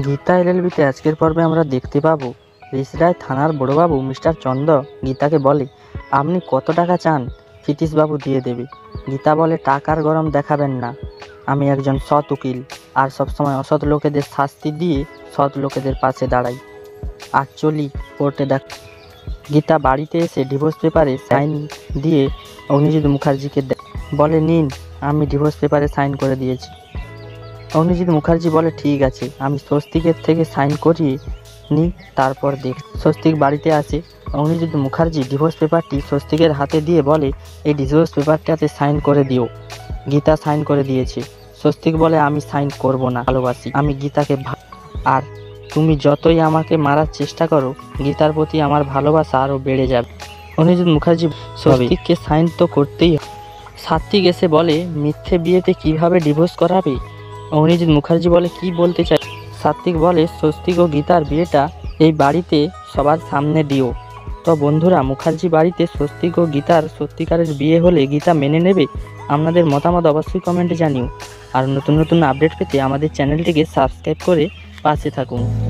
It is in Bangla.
গীতা এলএলবিতে আজকের পর্বে আমরা দেখতে পাবো রিষড়ায় থানার বড়বাবু মিস্টার চন্দ গীতাকে বলে, আপনি কত টাকা চান? ক্ষিতীশবাবু দিয়ে দেবে। গীতা বলে, টাকার গরম দেখাবেন না, আমি একজন সৎ উকিল আর সবসময় অসৎ লোকেদের শাস্তি দিয়ে সৎ লোকেদের পাশে দাঁড়াই। আর চলি কোর্টে দেখ। গীতা বাড়িতে এসে ডিভোর্স পেপারে সাইন দিয়ে অগ্নিজিৎ মুখার্জিকে বলে, নিন, আমি ডিভোর্স পেপারে সাইন করে দিয়েছি। অগ্নিজিৎ মুখার্জি বলে, ঠিক আছে, আমি স্বস্তিকের থেকে সাইন করিয়ে নিই, তারপর দেখ। স্বস্তিক বাড়িতে আসে। অগ্নিজিৎ মুখার্জি ডিভোর্স পেপারটি স্বস্তিকের হাতে দিয়ে বলে, এই ডিভোর্স পেপারটাতে সাইন করে দিও। গীতা সাইন করে দিয়েছে। স্বস্তিক বলে, আমি সাইন করব না, ভালোবাসি আমি গীতাকে, আর তুমি যতই আমাকে মারার চেষ্টা করো, গীতার প্রতি আমার ভালোবাসা আরও বেড়ে যাবে। অগ্নিজিৎ মুখার্জি স্বস্তিককে সাইন তো করতেই হবে। সাত্বিক এসে বলে, মিথ্যে বিয়েতে কিভাবে ডিভোর্স করাবে? অগ্নিজিৎ মুখার্জি বলে, কি বলতে চাই? সাত্বিক বলে, স্বস্তিক ও গীতার বিয়েটা এই বাড়িতে সবার সামনে দিও। তো বন্ধুরা, মুখার্জি বাড়িতে স্বস্তিক ও গীতার সত্যিকারের বিয়ে হলে গীতা মেনে নেবে? আপনাদের মতামত অবশ্যই কমেন্টে জানিও। আর নতুন নতুন আপডেট পেতে আমাদের চ্যানেলটিকে সাবস্ক্রাইব করে পাশে থাকুন।